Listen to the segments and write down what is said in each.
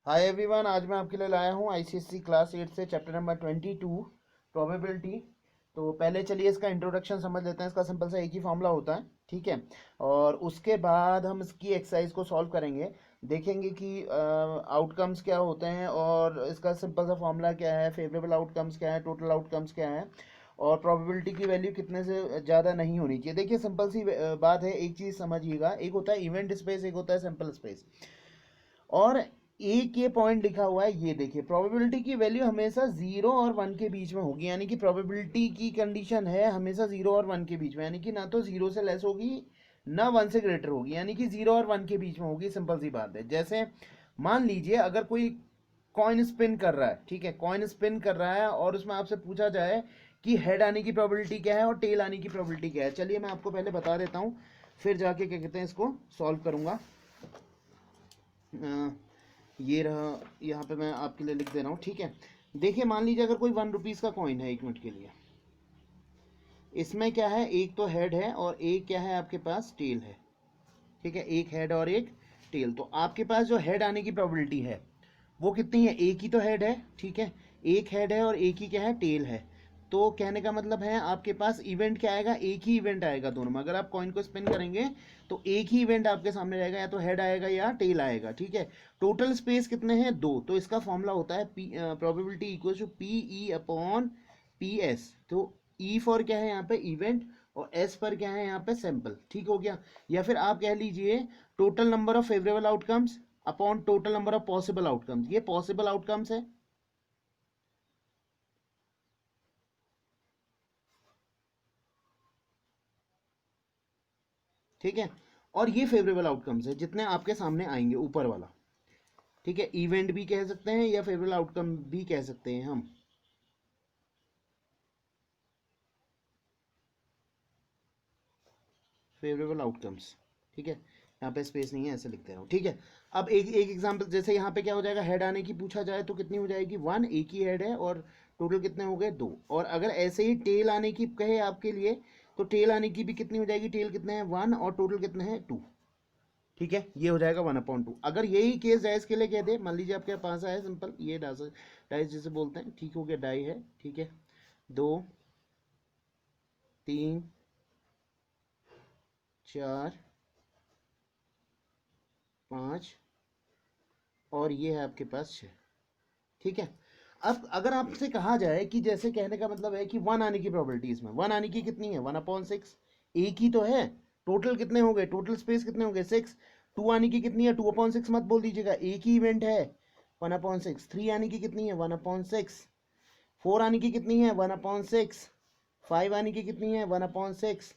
Hi everyone, आज मैं आपके लिए लाया हूँ आईसीएससी क्लास 8 से चैप्टर नंबर 22 प्रोबेबिलिटी। तो पहले चलिए इसका इंट्रोडक्शन समझ लेते हैं। इसका सिंपल सा एक ही फॉर्मूला होता है, ठीक है। और उसके बाद हम इसकी एक्सरसाइज को सॉल्व करेंगे, देखेंगे कि आउटकम्स क्या होते हैं और इसका सिंपल सा फॉर्मूला क्या है, फेवरेबल आउटकम्स क्या है, टोटल आउटकम्स क्या है, और प्रोबेबिलिटी की वैल्यू कितने से ज़्यादा नहीं होनी चाहिए। देखिए सिंपल सी बात है, एक चीज़ समझिएगा, एक होता है इवेंट स्पेस, एक होता है सैम्पल स्पेस। और एक ये पॉइंट लिखा हुआ है, ये देखिए, प्रोबेबिलिटी की वैल्यू हमेशा 0 और 1 के बीच में होगी, यानी कि प्रोबेबिलिटी की कंडीशन है हमेशा 0 और 1 के बीच में, यानी कि ना तो 0 से लेस होगी ना 1 से ग्रेटर होगी, यानी कि 0 और 1 के बीच में होगी। सिंपल सी बात है। जैसे मान लीजिए अगर कोई कॉइन स्पिन कर रहा है, ठीक है, कॉइन स्पिन कर रहा है और उसमें आपसे पूछा जाए कि हेड आने की प्रोबेबिलिटी क्या है और टेल आने की प्रोबेबिलिटी क्या है। चलिए मैं आपको पहले बता देता हूँ, फिर जाके क्या कहते हैं इसको सॉल्व करूँगा। ये रहा, यहाँ पे मैं आपके लिए लिख दे रहा हूँ, ठीक है। देखिए मान लीजिए अगर कोई 1 रुपीज़ का कॉइन है, 1 मिनट के लिए, इसमें क्या है, एक तो हेड है और एक क्या है आपके पास टेल है, ठीक है, एक हेड और एक टेल। तो आपके पास जो हेड आने की प्रोबेबिलिटी है वो कितनी है, एक ही तो हेड है, ठीक है, एक हेड है और एक ही क्या है, टेल है। तो कहने का मतलब है आपके पास इवेंट क्या आएगा, एक ही इवेंट आएगा दोनों में। अगर आप कॉइन को स्पिन करेंगे तो एक ही इवेंट आपके सामने रहेगा, या तो हेड आएगा या टेल आएगा, ठीक है। टोटल स्पेस कितने हैं, 2। तो इसका फॉर्मूला होता है probability equal to P E upon P S. तो ई फॉर क्या है यहाँ पे, इवेंट, और एस पर क्या है यहाँ पे, सैंपल, ठीक हो गया। या फिर आप कह लीजिए total number of favourable outcomes upon total number of possible outcomes. ये पॉसिबल आउटकम्स है, ठीक है, और ये फेवरेबल आउटकम्स है जितने आपके सामने आएंगे, ऊपर वाला, ठीक है। इवेंट भी कह सकते हैं या फेवरेबल आउटकम भी कह सकते हैं हम, फेवरेबल आउटकम्स, ठीक है। यहाँ पे स्पेस नहीं है, ऐसे लिखते रहो, ठीक है। अब एक एक एग्जांपल, जैसे यहाँ पे क्या हो जाएगा, हेड आने की पूछा जाए तो कितनी हो जाएगी, 1, एक ही हेड है और टोटल कितने हो गए, 2। और अगर ऐसे ही टेल आने की कहे आपके लिए, तो टेल आने की भी कितनी हो जाएगी, टेल कितने हैं, 1, और टोटल कितने हैं, 2, ठीक है। ये हो जाएगा 1/2। अगर यही केस डाइस के लिए कह दे, मान लीजिए आपके पास है सिंपल ये डाइस जिसे बोलते हैं, ठीक हो गया, डाई है, ठीक है, 2, 3, 4, 5, और ये है आपके पास 6, ठीक है। अब अगर आपसे कहा जाए कि, जैसे कहने का मतलब है कि 1 आने की प्रोबेबिलिटी, इसमें 1 आने की कितनी है, 1/6, एक ही तो है। टोटल कितने हो गए, टोटल स्पेस कितने हो गए, 6। 2 आने की कितनी है, 2/6 मत बोल दीजिएगा, एक ही इवेंट है, 1/6। 3 आने की कितनी है, 1/6। 4 आने की कितनी है, 1/6। 5 आने की कितनी है, 1/6।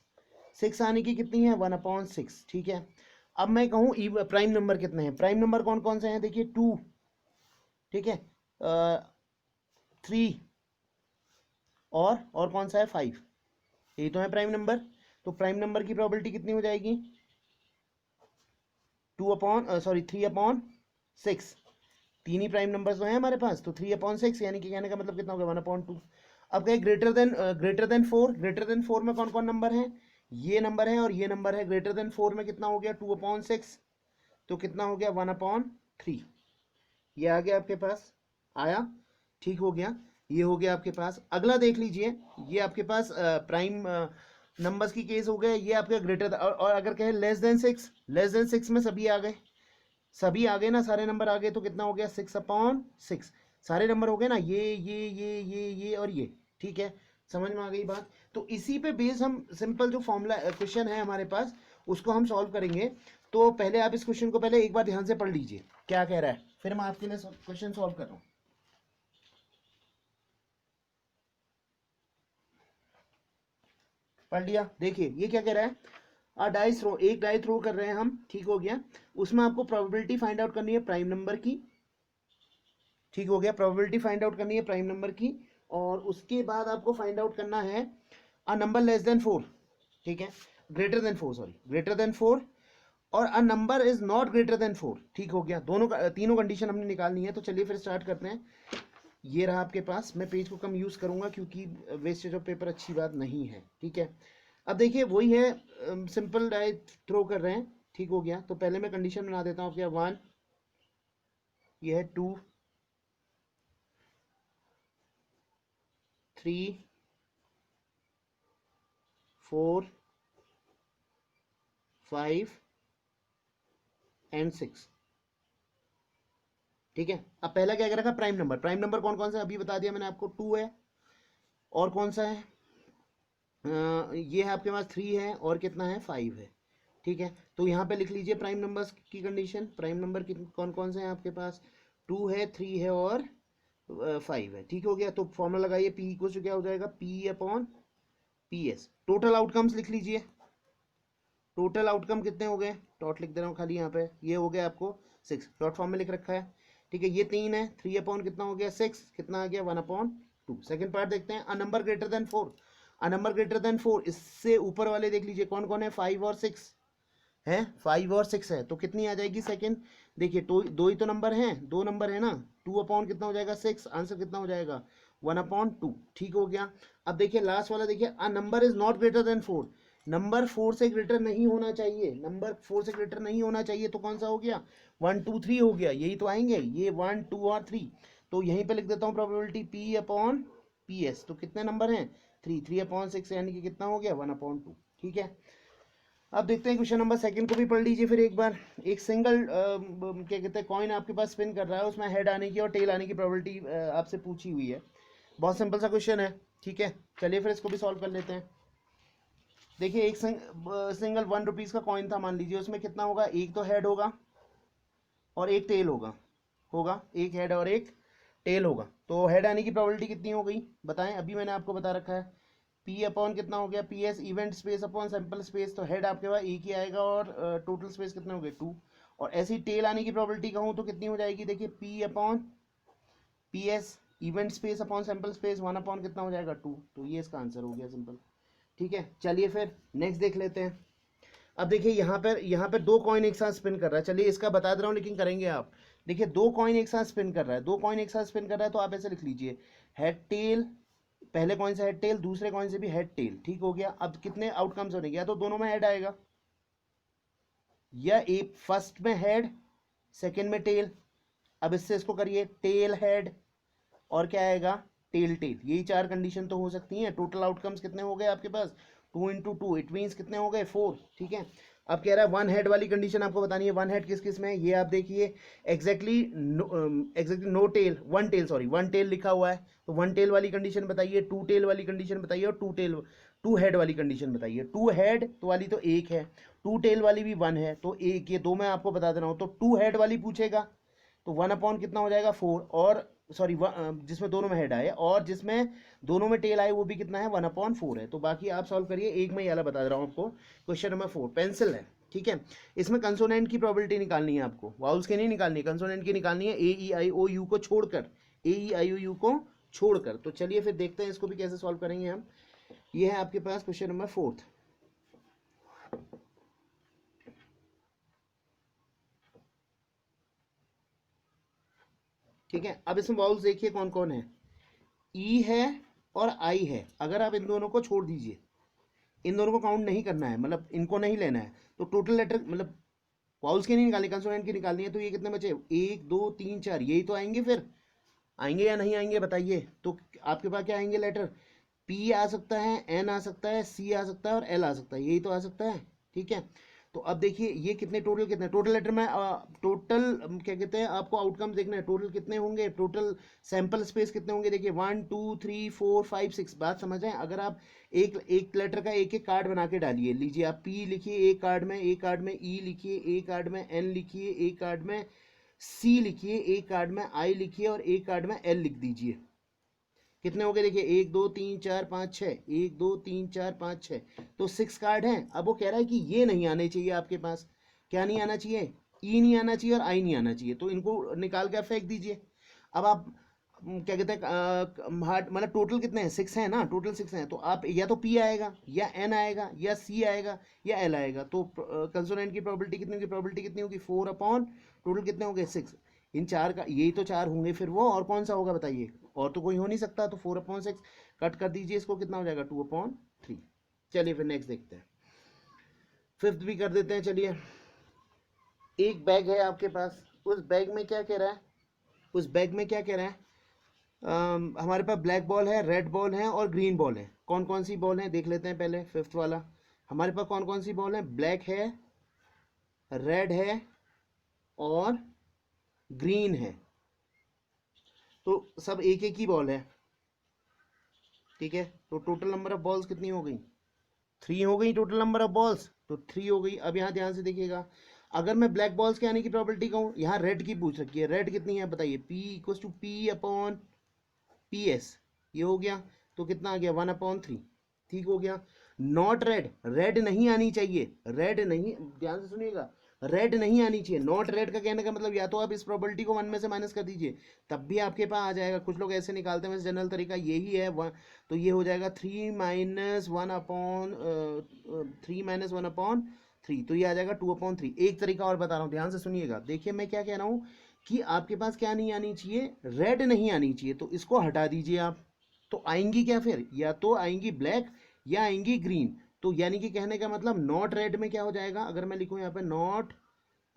6 आने की कितनी है, 1/6, ठीक है। अब मैं कहूँ प्राइम नंबर कितने हैं, प्राइम नंबर कौन कौन से हैं, देखिए 2, ठीक है, 3, और कौन सा है, 5। यही तो है प्राइम नंबर। तो प्राइम नंबर की प्रोबेबिलिटी कितनी हो जाएगी, 3/6। तीन ही प्राइम नंबर्स तो हैं हमारे पास, तो 3/6, यानी कि कहने का मतलब कितना हो गया, 1/2। अब कहे ग्रेटर देन 4, ग्रेटर देन 4 में कौन कौन नंबर है, ये नंबर है और ये नंबर है। ग्रेटर देन 4 में कितना हो गया, 2/6, तो कितना हो गया, 1/3। ये आ गया आपके पास, आया, ठीक हो गया। ये हो गया आपके पास। अगला देख लीजिए, ये आपके पास प्राइम नंबर्स की केस हो गए, ये आपके ग्रेटर, और अगर कहे लेस देन 6 में सभी आ गए, सभी आ गए ना, सारे नंबर आ गए, तो कितना हो गया, 6/6। सारे नंबर हो गए ना, ये और ये, ठीक है। समझ में आ गई बात। तो इसी पे बेस हम सिंपल जो फॉर्मूला क्वेश्चन है हमारे पास, उसको हम सॉल्व करेंगे। तो पहले आप इस क्वेश्चन को पहले एक बार ध्यान से पढ़ लीजिए क्या कह रहा है, फिर मैं आपके लिए क्वेश्चन सॉल्व कर रहा हूँ। पढ़ लिया, देखिए ये क्या कह रहा है, डाइस थ्रो, एक डाई थ्रो कर रहे हैं हम, ठीक हो गया। उसमें आपको प्रोबेबिलिटी फाइंड आउट करनी है प्राइम नंबर की, ठीक हो गया, प्रोबेबिलिटी फाइंड आउट करनी है प्राइम नंबर की। और उसके बाद आपको फाइंड आउट करना है अ नंबर लेस देन 4, ठीक है, greater than 4, sorry, greater than 4, और a number is not greater than 4, ठीक हो गया। दोनों तीनों कंडीशन हमने निकालनी है। तो चलिए फिर स्टार्ट करते हैं। ये रहा आपके पास, मैं पेज को कम यूज़ करूंगा क्योंकि वेस्टेज ऑफ पेपर अच्छी बात नहीं है, ठीक है। अब देखिए वही है, सिंपल डाई थ्रो कर रहे हैं, ठीक हो गया। तो पहले मैं कंडीशन बना देता हूँ आपके, 1, ये है 2 3 4 5 एंड 6। ठीक है, अब पहला क्या रखा, प्राइम नंबर। प्राइम नंबर कौन कौन सा अभी बता दिया मैंने आपको, 2 है, और कौन सा है, ये है आपके पास 3 है, और कितना है, 5 है। ठीक है, तो यहाँ पे लिख लीजिए प्राइम नंबर्स की कंडीशन। प्राइम नंबर कौन कौन से हैं आपके पास, 2 है, 3 है, और 5 है। ठीक हो गया, तो फॉर्मूला लगाइए, पी इक्वल टू क्या हो जाएगा, P upon P S. Total outcomes लिख लीजिए, टोटल आउटकम कितने हो गए, डॉट लिख दे रहा हूँ खाली यहाँ पे, ये हो गया आपको 6, डॉट फॉर्म में लिख रखा है। ठीक है, ये 3 है, 3 अपॉन कितना हो गया 6, कितना आ गया 1/2। सेकंड पार्ट देखते हैं, a number greater than 4। A number greater than 4, इससे ऊपर वाले देख लीजिए कौन कौन है, 5 और 6 है, 5 और 6 है, तो कितनी आ जाएगी सेकंड, देखिए तो दो ही तो नंबर हैं, दो नंबर है ना, 2 अपॉन कितना हो जाएगा 6, आंसर कितना हो जाएगा 1/2। ठीक हो गया। अब देखिए लास्ट वाला देखिए, a number is not greater than 4, number 4 से ग्रेटर नहीं होना चाहिए, नंबर 4 से ग्रेटर नहीं होना चाहिए, तो कौन सा हो गया 1 2 3 हो गया, यही तो आएंगे ये 1 2 और 3। तो यहीं पे लिख देता हूँ probability P upon P S, तो कितने नंबर हैं 3, 3/6 यानी कि कितना हो गया 1/2। ठीक है, अब देखते हैं क्वेश्चन नंबर सेकंड को भी पढ़ लीजिए फिर एक बार। एक सिंगल क्या कहते हैं कॉइन आपके पास स्पिन कर रहा है, उसमें हेड आने की और टेल आने की प्रोबेबिलिटी आपसे पूछी हुई है। बहुत सिंपल सा क्वेश्चन है। ठीक है, चलिए फिर इसको भी सॉल्व कर लेते हैं। देखिए एक सिंगल 1 रुपीज़ का कॉइन था, मान लीजिए उसमें कितना होगा, एक तो हेड होगा और एक टेल होगा, एक हेड और एक टेल होगा। तो हेड आने की प्रोबेबिलिटी कितनी हो गई बताएं, अभी मैंने आपको बता रखा है, पी अपॉन कितना हो गया P S, event space upon sample space, तो हेड आपके पास एक ही आएगा और टोटल स्पेस कितने हो गए 2। और ऐसी टेल आने की प्रोबेबिलिटी कहूँ तो कितनी हो जाएगी, देखिए P upon P S, event space upon sample space, 1 upon कितना हो जाएगा 2। तो ये इसका आंसर हो गया सिंपल। ठीक है, चलिए फिर नेक्स्ट देख लेते हैं। अब देखिए यहाँ पर दो कॉइन एक साथ स्पिन कर रहा है, चलिए इसका बता दे रहा हूँ लेकिन करेंगे आप। देखिए दो कॉइन एक साथ स्पिन कर रहा है, दो कॉइन एक साथ स्पिन कर रहा है, तो आप ऐसे लिख लीजिए हेड टेल, पहले कॉइन से हेड टेल, दूसरे कॉइन से भी हेड टेल। ठीक हो गया, अब कितने आउटकम्स बनेंगे, या तो दोनों में हेड आएगा, या एक फर्स्ट में हेड सेकंड में टेल। अब इससे इसको करिए टेल हेड, और क्या आएगा टेल टेल, यही चार कंडीशन तो हो सकती हैं। टोटल आउटकम्स कितने हो गए आपके पास, 2 × 2 इट मीन्स कितने हो गए 4। ठीक है, अब कह रहा है वन हेड वाली कंडीशन आपको बतानी है, वन हेड किस किस में है ये आप देखिए, exactly no tail, one tail, sorry one tail लिखा हुआ है, तो वन टेल वाली कंडीशन बताइए, टू टेल वाली कंडीशन बताइए, और टू हेड वाली कंडीशन बताइए। टू हेड तो वाली तो एक है, टू टेल वाली भी वन है, तो एक, ये दो मैं आपको बता दे रहा हूँ। तो टू हेड वाली पूछेगा तो 1 अपॉन कितना हो जाएगा 4, और सॉरी जिसमें दोनों में हेड आए, और जिसमें दोनों में टेल आए वो भी कितना है 1/4 है। तो बाकी आप सॉल्व करिए, एक में ये वाला बता दे रहा हूँ आपको। क्वेश्चन नंबर 4 पेंसिल है। ठीक है, इसमें कंसोनेंट की प्रोबेबिलिटी निकालनी है आपको, वाउल्स की नहीं निकालनी, कंसोनेंट की निकालनी है, ए ई आई ओ यू को छोड़कर, ए ई आई ओ यू को छोड़कर। तो चलिए फिर देखते हैं इसको भी कैसे सॉल्व करेंगे हम। ये है आपके पास क्वेश्चन नंबर 4। ठीक है, अब इसमें वाउल्स देखिए कौन कौन है, ई है और आई है। अगर आप इन दोनों को छोड़ दीजिए, इन दोनों को काउंट नहीं करना है, मतलब इनको नहीं लेना है, तो टोटल लेटर मतलब वाउल्स की नहीं निकालनी, कंसोनेंट की निकालनी है। तो ये कितने बचे, 1 2 3 4, यही तो आएंगे, फिर आएंगे या नहीं आएंगे बताइए। तो आपके पास क्या आएंगे लेटर, पी आ सकता है, एन आ सकता है, सी आ सकता है, और एल आ सकता है, यही तो आ सकता है। ठीक है, तो अब देखिए ये कितने टोटल, कितने टोटल लेटर में टोटल क्या कहते हैं आपको आउटकम्स देखना है, टोटल कितने होंगे, टोटल सैंपल स्पेस कितने होंगे। देखिए 1 2 3 4 5 6, बात समझ आए। अगर आप एक एक लेटर का एक एक कार्ड बना के डालिए, लीजिए आप पी लिखिए एक कार्ड में, एक कार्ड में ई लिखिए, एक कार्ड में एन लिखिए, एक कार्ड में सी लिखिए, एक कार्ड में आई लिखिए, और एक कार्ड में एल लिख दीजिए। कितने हो गए देखिए 1 2 3 4 5 6, 1 2 3 4 5 6, तो 6 कार्ड हैं। अब वो कह रहा है कि ये नहीं आने चाहिए आपके पास, क्या नहीं आना चाहिए, ई नहीं आना चाहिए और आई नहीं आना चाहिए, तो इनको निकाल कर फेंक दीजिए। अब आप क्या कहते हैं मतलब टोटल कितने हैं 6 हैं ना, टोटल 6 हैं, तो आप या तो पी आएगा, या एन आएगा, या सी आएगा, या एल आएगा। तो कंसोनेंट की प्रोबेबिलिटी कितनी होगी, प्रोबेबिलिटी कितनी होगी 4 अपॉन टोटल कितने हो गए 6। इन चार का यही तो चार होंगे फिर वो, और कौन सा होगा बताइए, और तो कोई हो नहीं सकता। तो 4/6 कट कर दीजिए, इसको कितना हो जाएगा 2/3। चलिए फिर नेक्स्ट देखते हैं, फिफ्थ भी कर देते हैं। चलिए, एक बैग है आपके पास, उस बैग में क्या कह रहा है, उस बैग में क्या कह रहा है, हमारे पास ब्लैक बॉल है, रेड बॉल है और ग्रीन बॉल है। कौन कौन सी बॉल है देख लेते हैं पहले, फिफ्थ वाला। हमारे पास कौन कौन सी बॉल है, ब्लैक है, रेड है और ग्रीन है। तो सब एक एक ही बॉल है, ठीक है। तो टोटल नंबर ऑफ बॉल्स कितनी हो गई, 3 हो गई टोटल नंबर ऑफ बॉल्स, तो 3 हो गई। अब यहाँ ध्यान से देखिएगा, अगर मैं ब्लैक बॉल्स के आने की प्रोबेबिलिटी कहूँ, यहाँ रेड की पूछ रखी है, रेड कितनी है बताइए, P equals to P upon PS, ये हो गया। तो कितना आ गया, 1/3, ठीक हो गया। नॉट रेड, रेड नहीं आनी चाहिए, रेड नहीं, ध्यान से सुनिएगा, रेड नहीं आनी चाहिए। नॉट रेड का कहने का मतलब या तो आप इस प्रोबेबिलिटी को 1 में से माइनस कर दीजिए, तब भी आपके पास आ जाएगा। कुछ लोग ऐसे निकालते हैं, वैसे जनरल तरीका यही है। तो ये हो जाएगा 3 - 1/3, तो ये आ जाएगा 2/3। एक तरीका और बता रहा हूँ, ध्यान से सुनिएगा। देखिए मैं क्या कह रहा हूँ कि आपके पास क्या नहीं आनी चाहिए, रेड नहीं आनी चाहिए, तो इसको हटा दीजिए आप। तो आएंगी क्या फिर, या तो आएंगी ब्लैक या आएंगी ग्रीन। तो यानी कि कहने का मतलब नॉट रेड में क्या हो जाएगा, अगर मैं लिखूं यहाँ पे नॉट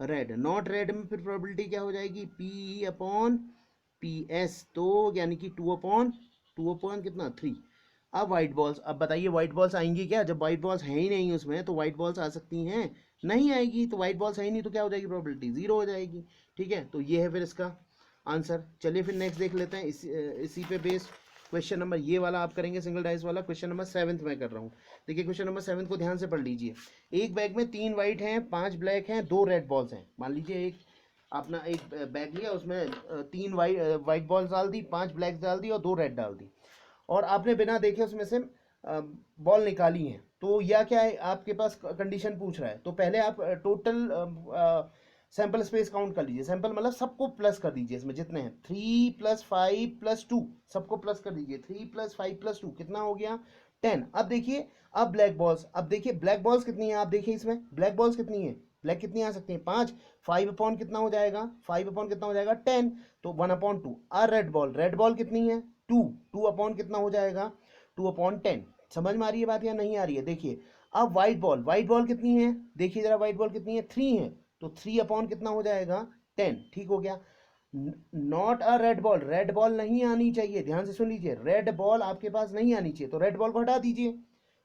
रेड, नॉट रेड में फिर प्रोबेबिलिटी क्या हो जाएगी, P/PS, तो यानी कि 2/2 कितना 3। अब वाइट बॉल्स, अब बताइए वाइट बॉल्स आएंगी क्या, जब वाइट बॉल्स है ही नहीं उसमें तो वाइट बॉल्स आ सकती हैं, नहीं आएगी। तो वाइट बॉल्स है ही नहीं तो क्या हो जाएगी, प्रोबेबिलिटी 0 हो जाएगी, ठीक है। तो ये है फिर इसका आंसर। चलिए फिर नेक्स्ट देख लेते हैं, इसी पे बेस्ड क्वेश्चन नंबर, ये वाला आप करेंगे सिंगल डाइस वाला, क्वेश्चन नंबर 7 में कर रहा हूँ। देखिए क्वेश्चन नंबर 7 को ध्यान से पढ़ लीजिए। एक बैग में 3 वाइट हैं, 5 ब्लैक हैं, 2 रेड बॉल्स हैं। मान लीजिए एक अपना एक बैग लिया, उसमें 3 वाइट बॉल्स डाल दी, 5 ब्लैक डाल दी और 2 रेड डाल दी, और आपने बिना देखे उसमें से बॉल निकाली है। तो या क्या है, आपके पास कंडीशन पूछ रहा है, तो पहले आप टोटल सैंपल स्पेस काउंट कर लीजिए। सैंपल मतलब सबको प्लस कर दीजिए, इसमें जितने हैं 3 + 5 + 2, सबको प्लस कर दीजिए। 3 + 5 + 2 कितना हो गया, 10। अब देखिए, अब ब्लैक बॉल्स, अब देखिए ब्लैक बॉल्स कितनी है, आप देखिए इसमें ब्लैक बॉल्स कितनी है, ब्लैक कितनी आ सकती है, 5। 5 अपॉन कितना हो जाएगा, 5 अपॉन कितना हो जाएगा, 10, तो 1/2। और रेड बॉल, रेड बॉल कितनी है, 2। 2 अपॉन कितना हो जाएगा, 2/10। समझ में आ रही है बात या नहीं आ रही है, देखिए। अब वाइट बॉल, वाइट बॉल कितनी है, देखिए जरा, वाइट बॉल कितनी है, 3 है, तो 3 अपॉन कितना हो जाएगा, 10, ठीक हो गया। Not a red ball, red ball नहीं आनी चाहिए, ध्यान से सुन लीजिए, रेड बॉल आपके पास नहीं आनी चाहिए, तो रेड बॉल को हटा दीजिए।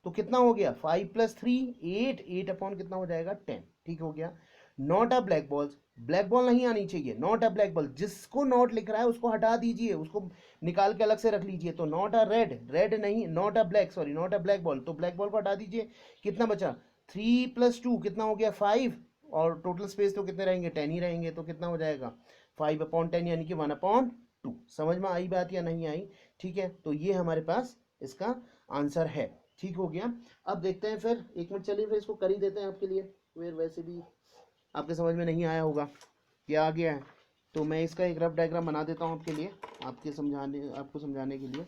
तो कितना हो गया, 5 + 3 8, 8 अपॉन कितना हो जाएगा, 10, ठीक हो गया। Not a black balls, black ball नहीं आनी चाहिए, नॉट अ ब्लैक बॉल, जिसको नॉट लिख रहा है उसको हटा दीजिए, उसको निकाल के अलग से रख लीजिए। तो नॉट अ रेड, रेड नहीं, not a black, sorry not a black ball, तो ब्लैक बॉल को हटा दीजिए। कितना बचा, 3 + 2 कितना हो गया, 5, और टोटल स्पेस तो कितने रहेंगे, 10 ही रहेंगे, तो कितना हो जाएगा, 5/10 यानी कि 1/2। समझ में आई बात या नहीं आई, ठीक है। तो ये हमारे पास इसका आंसर है, ठीक हो गया। अब देखते हैं फिर, एक मिनट चलिए फिर इसको कर ही देते हैं आपके लिए, फिर वैसे भी आपके समझ में नहीं आया होगा, क्या आ गया है। तो मैं इसका एक रफ डायग्राम बना देता हूँ आपके लिए, आपको समझाने के लिए।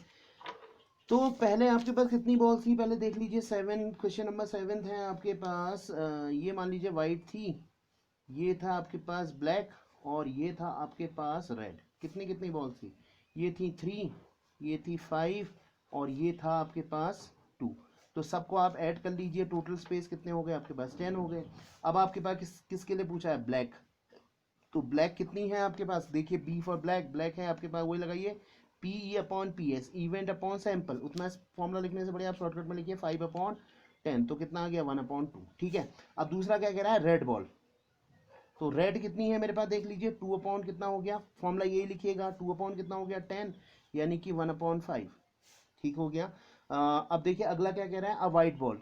तो पहले आपके पास कितनी बॉल्स थी, पहले देख लीजिए। 7, क्वेश्चन नंबर 7 है आपके पास। ये मान लीजिए वाइट थी, ये था आपके पास ब्लैक, और ये था आपके पास रेड। कितनी कितनी बॉल्स थी, ये थी 3, ये थी 5, और ये था आपके पास 2। तो सबको आप ऐड कर लीजिए, टोटल स्पेस कितने हो गए आपके पास, 10 हो गए। अब आपके पास किसके लिए पूछा है, ब्लैक। तो ब्लैक कितनी है आपके पास, देखिए बी फॉर ब्लैक, ब्लैक है आपके पास, वही लगाइए, P/PS, इवेंट अपॉन सैंपल। उतना फॉर्मूला लिखने से बढ़िया आप शॉर्टकट में लिखिए 5/10, तो कितना आ गया, 1/2, ठीक है। अब दूसरा क्या कह रहा है, रेड बॉल। तो रेड कितनी है मेरे पास, देख लीजिए, 2/, कितना हो गया, फॉर्मूला यही लिखिएगा, 2/, कितना हो गया, 10, यानी कि 1/5, ठीक हो गया। अब देखिए अगला क्या कह रहा है, अब वाइट बॉल,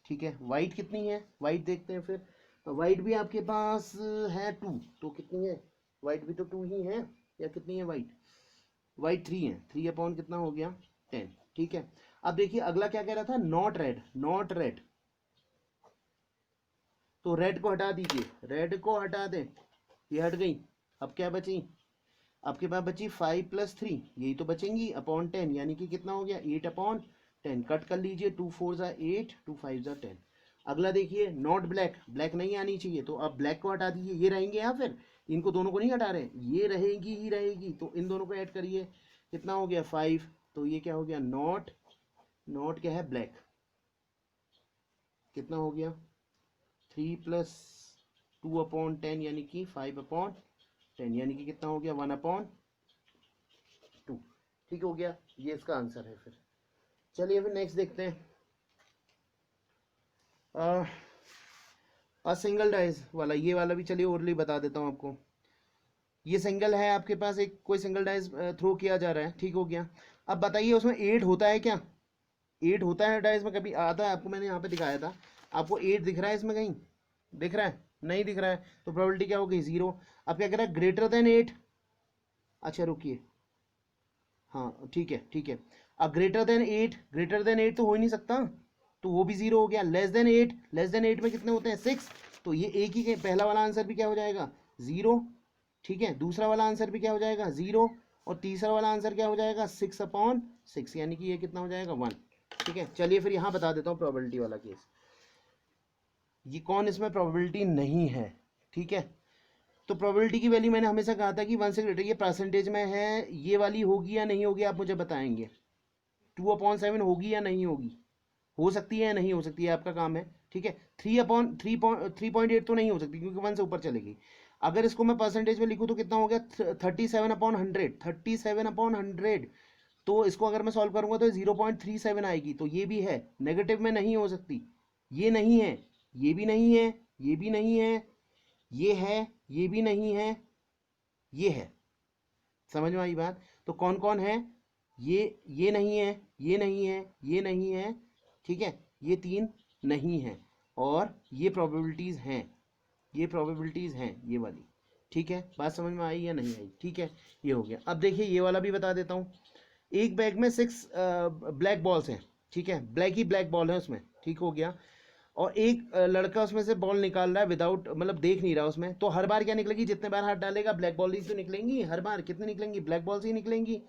ठीक है। वाइट कितनी है, वाइट देखते हैं फिर। वाइट भी आपके पास है 2, तो कितनी है, वाइट भी तो 2 ही है, या कितनी है वाइट, वाइट 3 है, 3/, कितना हो गया, 10, ठीक है। अब देखिए अगला क्या कह रहा था, नॉट रेड, नॉट रेड, तो रेड को हटा दीजिए, रेड को हटा दें, ये हट गई। अब क्या बची, आपके पास बची 5 + 3, यही तो बचेंगी, अपॉन 10, यानी कि कितना हो गया, 8/10। कट कर लीजिए, 2 4 ज़ा 8, 2 5 ज़ा 10। अगला देखिए, नॉट ब्लैक, ब्लैक नहीं आनी चाहिए, तो अब ब्लैक को हटा दीजिए, ये रहेंगे या फिर इनको दोनों को नहीं हटा रहे, ये रहेगी ही रहेगी, तो इन दोनों को ऐड करिए, कितना हो गया, 5। तो ये क्या हो गया, नॉट, नॉट क्या है, ब्लैक, कितना हो गया, 3 + 2/10, यानी कि 5/10, 10, यानी कि कितना हो गया 1/2। ठीक हो गया, ये इसका आंसर है। फिर चलिए फिर नेक्स्ट देखते हैं। सिंगल डाइज वाला, ये वाला भी चलिए ओरली बता देता हूँ आपको। ये सिंगल है आपके पास, एक कोई सिंगल डाइज थ्रो किया जा रहा है, ठीक हो गया। अब बताइए उसमें 8 होता है क्या? 8 होता है डाइज में, कभी आता है आपको? मैंने यहाँ पे दिखाया था आपको, 8 दिख रहा है इसमें? कहीं दिख रहा है? नहीं दिख रहा है, तो प्रोबेबिलिटी क्या होगी 0। अब क्या कह रहा है, ग्रेटर देन 8। अच्छा रुकिए, हाँ ठीक है ठीक है। अब ग्रेटर देन 8, ग्रेटर देन 8 तो हो ही नहीं सकता, तो वो भी 0 हो गया। लेस देन 8, लेस देन 8 में कितने होते हैं 6, तो ये एक ही पहला वाला आंसर भी क्या हो जाएगा 0। ठीक है, दूसरा वाला आंसर भी क्या हो जाएगा 0, और तीसरा वाला आंसर क्या हो जाएगा 6/6, यानी कि ये कितना हो जाएगा 1। ठीक है, चलिए फिर यहाँ बता देता हूँ प्रोबेबिलिटी वाला केस। ये कौन इसमें प्रोबेबिलिटी नहीं है, ठीक है। तो प्रोबेबिलिटी की वैल्यू मैंने हमेशा कहा था कि 1 से ग्रेटर, ये परसेंटेज में है, ये वाली होगी या नहीं होगी आप मुझे बताएंगे। 2/7 होगी या नहीं होगी, हो सकती है या नहीं हो सकती है, आपका काम है। ठीक है, 3/3.8 तो नहीं हो सकती क्योंकि 1 से ऊपर चलेगी। अगर इसको मैं परसेंटेज में लिखूँ तो कितना हो गया 37/100, 37/100। तो इसको अगर मैं सॉल्व करूंगा तो 0.37 आएगी, तो ये भी है, नेगेटिव में नहीं हो सकती। ये नहीं है, ये भी नहीं है, ये भी नहीं है, ये है, ये भी नहीं है, ये है। समझ में आई बात? तो कौन कौन है, ये नहीं है, ये नहीं है, ये नहीं है, ठीक है, ये 3 नहीं है, और ये प्रोबेबिलिटीज़ हैं, ये प्रोबेबिलिटीज़ हैं ये वाली। ठीक है, बात समझ में आई या नहीं आई? ठीक है, ये हो गया। अब देखिए ये वाला भी बता देता हूँ। एक बैग में 6 ब्लैक बॉल्स हैं, ठीक है, ब्लैक ही ब्लैक बॉल है उसमें, ठीक हो गया। और एक लड़का उसमें से बॉल निकाल रहा है विदाउट, मतलब देख नहीं रहा उसमें, तो हर बार क्या निकलेगी, जितने बार हाथ डालेगा ब्लैक बॉल ही तो निकलेंगी, हर बार कितनी निकलेंगी, ब्लैक बॉल्स ही निकलेंगी।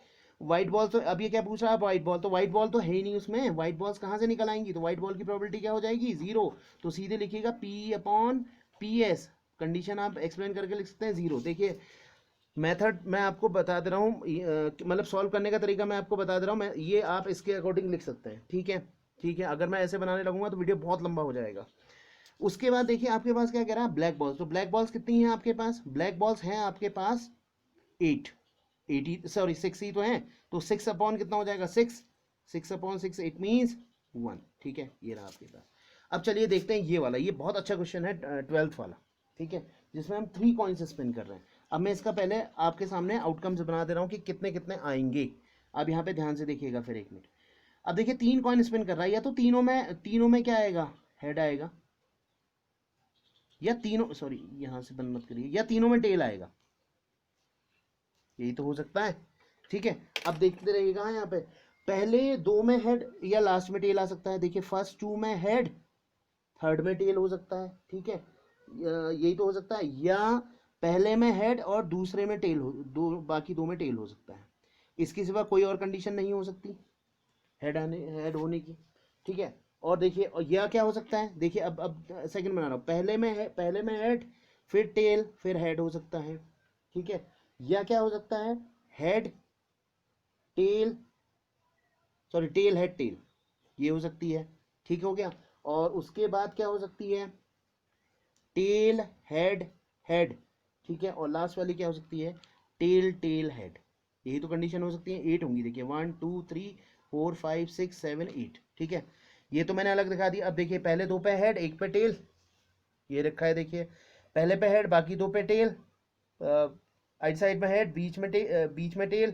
व्हाइट बॉल तो, अब ये क्या पूछ रहा है व्हाइट बॉल, तो व्हाइट बॉल तो है ही नहीं उसमें, व्हाइट बॉल्स कहाँ से निकल आएंगी, तो व्हाइट बॉल की प्रोबेबिलिटी क्या हो जाएगी 0। तो सीधे लिखिएगा P/PS, कंडीशन आप एक्सप्लेन करके लिख सकते हैं 0। देखिए मेथड मैं आपको बता दे रहा हूँ, मतलब सॉल्व करने का तरीका मैं आपको बता दे रहा हूँ, मैं ये आप इसके अकॉर्डिंग लिख सकते हैं। ठीक है, ठीक है, अगर मैं ऐसे बनाने लगूंगा तो वीडियो बहुत लंबा हो जाएगा। उसके बाद देखिए आपके पास क्या कह रहा है ब्लैक बॉल्स, तो ब्लैक बॉल्स कितनी हैं आपके पास, ब्लैक बॉल्स हैं आपके पास 8, 80 सॉरी 6 ही तो हैं, तो 6 अपॉन कितना हो जाएगा 6/6 इट मीन्स 1। ठीक है, ये रहा आपके पास। अब चलिए देखते हैं ये वाला, ये बहुत अच्छा क्वेश्चन है 12th वाला, ठीक है, जिसमें हम 3 कॉइन्स स्पिन कर रहे हैं। अब मैं इसका पहले आपके सामने आउटकम्स बना दे रहा हूँ कि कितने कितने आएंगे। अब यहाँ पे ध्यान से देखिएगा फिर एक मिनट। अब देखिए 3 कॉइन स्पिन कर रहा है, या तो तीनों में क्या आएगा, हेड आएगा, या तीनों, सॉरी यहाँ से बंद मत करिए, या तीनों में टेल आएगा, यही तो हो सकता है। ठीक है, अब देखते रहिएगा यहाँ पे, पहले 2 में हेड या लास्ट में टेल आ सकता है। देखिए फर्स्ट 2 में हेड, थर्ड में टेल हो सकता है। ठीक है, यही तो हो सकता है, या पहले में हेड और दूसरे में टेल हो, बाकी 2 में टेल हो सकता है। इसके सिवा कोई और कंडीशन नहीं हो सकती हेड होने की। ठीक है, और देखिए, और यह क्या हो सकता है, देखिए अब सेकंड बना रहा हूँ, पहले में हेड, फिर टेल, फिर हेड हो सकता है। ठीक है, यह क्या हो सकता है, head tail, sorry tell head tell, ये हो सकती है। ठीक हो गया, और उसके बाद क्या हो सकती है, टेल हेड हेड। ठीक है, और लास्ट वाली क्या हो सकती है, टेल टेल हेड। यही तो कंडीशन हो सकती है, 8 होंगी। देखिए 1 2 3 4 5 6 7 8। ठीक है, ये तो मैंने अलग दिखा दिया। अब देखिए पहले 2 पे हेड, एक पे टेल, ये रखा है। देखिए पहले पे हेड, बाकी 2 पे टेल, आइट साइड में हेड, बीच में tail,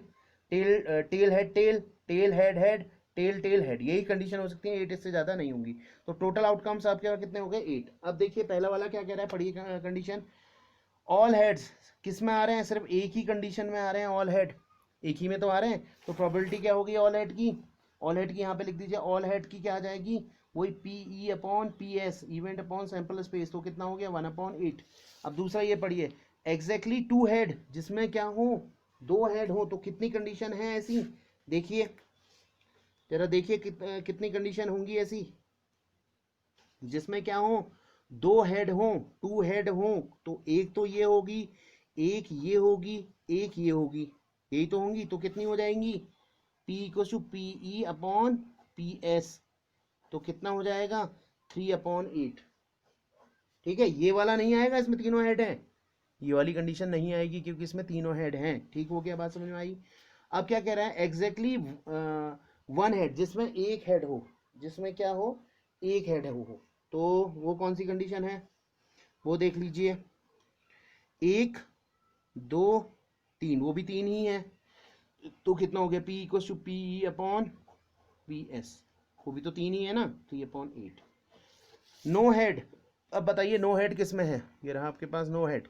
tail head tail, tail head head, tail tail head, यही कंडीशन हो सकती है, 8 इससे ज़्यादा नहीं होंगी। तो टोटल आउटकम्स आपके कितने हो गए 8। अब देखिए पहला वाला क्या कह रहा है, पढ़िए कंडीशन, ऑल हेड्स किस में आ रहे हैं, सिर्फ एक ही कंडीशन में आ रहे हैं, ऑल हेड एक ही में तो आ रहे हैं, तो प्रोबेबिलिटी क्या होगी ऑल हेड की, ऑल हेड की यहाँ पे लिख दीजिए, ऑल हेड की क्या आ जाएगी, वही PE/PS, event upon sample space, तो कितना हो गया 1/8। अब दूसरा ये पढ़िए, एग्जैक्टली 2 हेड, जिसमें क्या हो 2 हेड हो, तो कितनी कंडीशन है ऐसी, देखिए जरा देखिए कितनी कंडीशन होंगी ऐसी, जिसमें क्या हो 2 हेड हो, 2 हेड हो, तो एक तो ये होगी, एक ये होगी, एक ये होगी, यही तो होंगी, तो कितनी हो जाएंगी P/PE/PS, तो कितना हो जाएगा 3/8। ठीक है, ये वाला नहीं आएगा, इसमें तीनों हेड हैं, ये वाली कंडीशन नहीं आएगी क्योंकि इसमें तीनों हेड हैं। ठीक हो गया, बात समझ में आई। अब क्या कह रहा है, एग्जैक्टली वन हेड, जिसमें एक हेड हो, जिसमें क्या हो, एक हेड हो, तो वो कौन सी कंडीशन है वो देख लीजिए। एक, दो, तीन, वो भी तीन ही है, तो कितना हो गया, P equal to P upon P S, वो भी तो तीन ही है ना, 3/8। नो हेड, अब बताइए नो हेड किस में है, ये रहा आपके पास नो हेड।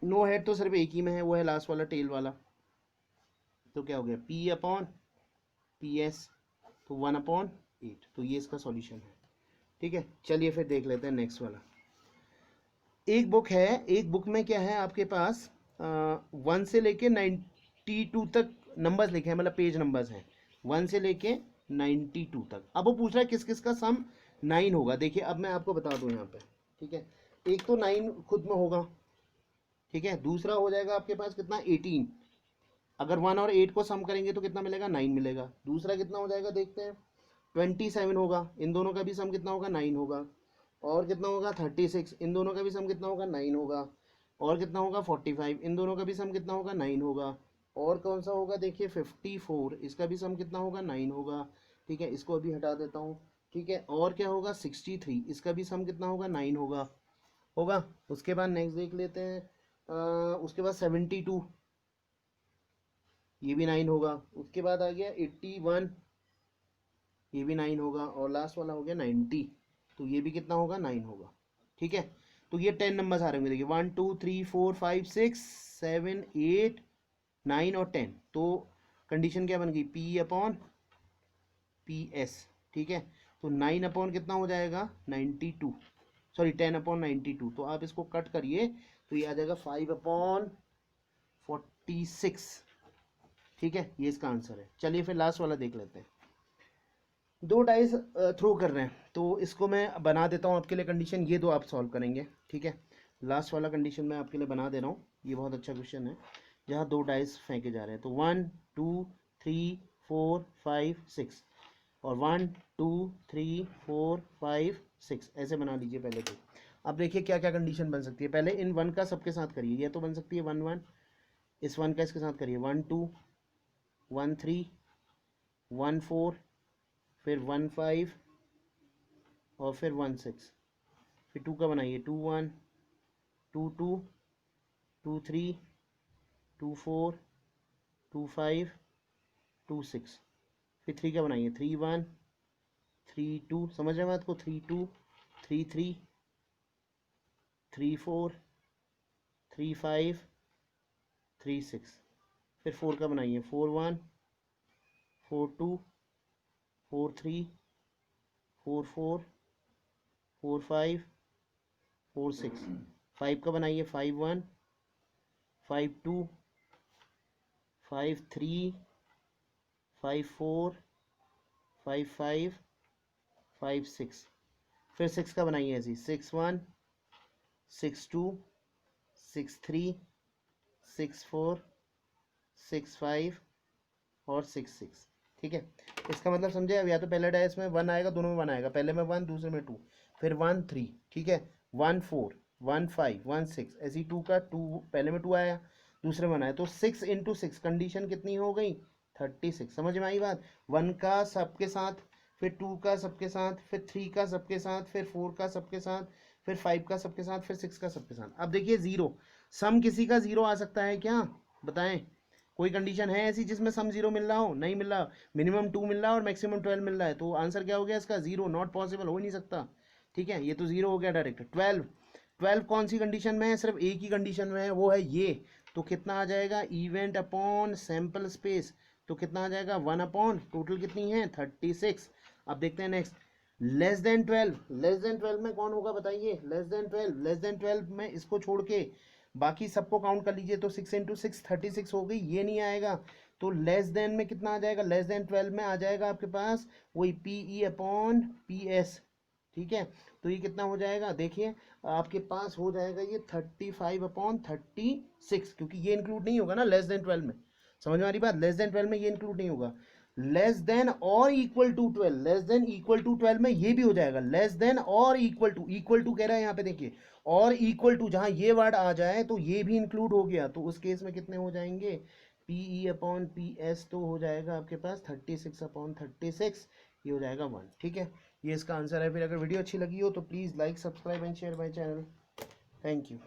नो हेड तो सिर्फ एक ही में है, वो है लास्ट वाला टेल वाला, तो क्या हो गया, P अपॉन पी एस, तो 1/8, तो ये इसका सॉल्यूशन है। ठीक है, चलिए फिर देख लेते हैं नेक्स्ट वाला। एक बुक है, एक बुक में क्या है आपके पास 1 से लेके 92 तक नंबर्स लिखे हैं, मतलब पेज नंबर्स हैं 1 से लेके 92 तक। अब वो पूछ रहा है किस किस का सम 9 होगा। देखिए अब मैं आपको बता दूं यहाँ पे, ठीक है, एक तो 9 खुद में होगा, ठीक है, दूसरा हो जाएगा आपके पास कितना 18, अगर 1 और 8 को सम करेंगे तो कितना मिलेगा 9 मिलेगा। दूसरा कितना हो जाएगा देखते हैं, 27 होगा, इन दोनों का भी सम कितना होगा 9 होगा। और कितना होगा 36, इन दोनों का भी सम कितना होगा 9 होगा। और कितना होगा 45, इन दोनों का भी सम कितना होगा 9 होगा। और कौन सा होगा देखिए 54, इसका भी सम कितना होगा 9 होगा। ठीक है, इसको अभी हटा देता हूँ। ठीक है, और क्या होगा 63, इसका भी सम कितना होगा 9 होगा, होगा। उसके बाद नेक्स्ट देख लेते हैं, उसके बाद 72, ये भी 9 होगा। उसके बाद आ गया 81, ये भी 9 होगा। और लास्ट वाला हो गया 90, तो ये भी कितना होगा 9 होगा। ठीक है, तो ये 10 नंबर्स आ रहे होंगे देखिए, 1 2 3 4 5 6 7 8 9 और 10। तो कंडीशन क्या बन गई, P अपॉन पी एस। ठीक है, तो 9 अपॉन कितना हो जाएगा 92, सॉरी 10/92, तो आप इसको कट करिए तो ये आ जाएगा 5/46। ठीक है, ये इसका आंसर है। चलिए फिर लास्ट वाला देख लेते हैं। दो डाइस थ्रो कर रहे हैं, तो इसको मैं बना देता हूँ आपके लिए कंडीशन, ये दो आप सॉल्व करेंगे। ठीक है, लास्ट वाला कंडीशन मैं आपके लिए बना दे रहा हूँ, ये बहुत अच्छा क्वेश्चन है जहाँ दो डाइस फेंके जा रहे हैं। तो 1 2 3 4 5 6 और 1 2 3 4 5 6 ऐसे बना लीजिए पहले तो। अब देखिए क्या क्या कंडीशन बन सकती है, पहले इन 1 का सबके साथ करिए, ये तो बन सकती है 1 1, इस 1 का इसके साथ करिए 1 2 1 3 1 4, फिर 1 5 और फिर 1 6, फिर 2 का बनाइए 2 1 2 2 2 3 2 4 2 5 2 6, फिर 3 का बनाइए 3 1 3 2, समझ रहे हैं बात को, 3 2 3 3 3 4 3 5 3 6, फिर 4 का बनाइए 4 1 4 2 4 3 4 4 4 5 4 6, 5 का बनाइए 5 1 5 2 5 3 5 4 5 5 5 6, फिर 6 का बनाइए ऐसे 6 1 6 2 6 3 6 4 6 5 और 6 6। ठीक है, इसका मतलब समझे। अब या तो पहले डाइस में 1 आएगा, दोनों में 1 आएगा, पहले में 1 दूसरे में 2, फिर 1 3, ठीक है, 1 4 1 5 1 6, ऐसी 2 का 2 पहले में 2 आया, दूसरे में 1 आया, तो 6 × 6 कंडीशन कितनी हो गई 36। समझ में आई बात, 1 का सबके साथ, फिर 2 का सबके साथ, फिर 3 का सबके साथ, फिर 4 का सबके साथ, फिर 5 का सबके साथ, फिर 6 का सबके साथ। अब देखिए जीरो, सम किसी का जीरो आ सकता है क्या, बताएं। कोई कंडीशन है ऐसी जिसमें सम जीरो मिल रहा हो, नहीं मिल रहा, मिनिमम 2 मिल रहा है और मैक्सिमम 12 मिल रहा है, तो आंसर क्या हो गया इसका जीरो, नॉट पॉसिबल, हो ही नहीं सकता। ठीक है, ये तो जीरो हो गया डायरेक्ट। 12 कौन सी कंडीशन में है, सिर्फ एक ही कंडीशन में है, वो है ये, तो कितना आ जाएगा इवेंट अपॉन सैंपल स्पेस, तो कितना आ जाएगा 1 अपॉन टोटल कितनी है 36। अब देखते हैं next, less than 12, less then 12 में कौन होगा बताइए, लेस देन 12, लेस देन 12 में इसको छोड़ के बाकी सबको काउंट कर लीजिए, तो 6 × 6 36 हो गई, ये नहीं आएगा, तो लेस देन में कितना आ जाएगा, लेस देन 12 में आ जाएगा आपके पास वही PE अपॉन PS। ठीक है, तो ये कितना हो जाएगा देखिए, आपके पास हो जाएगा ये 35/36, क्योंकि ये इंक्लूड नहीं होगा ना लेस देन 12 में। समझ में आ रही बात, लेस देन 12 में ये इंक्लूड नहीं होगा। लेस देन और equal to 12, less than equal to 12 में ये भी हो जाएगा, लेस देन और इक्वल टू कह रहा है यहाँ पे देखिए, और इक्वल टू जहाँ ये वर्ड आ जाए तो ये भी इंक्लूड हो गया, तो उस केस में कितने हो जाएंगे, P E upon P S तो हो जाएगा आपके पास 36 अपॉन 36, ये हो जाएगा 1। ठीक है, ये इसका आंसर है। फिर अगर वीडियो अच्छी लगी हो तो please like, subscribe and share my channel. Thank you.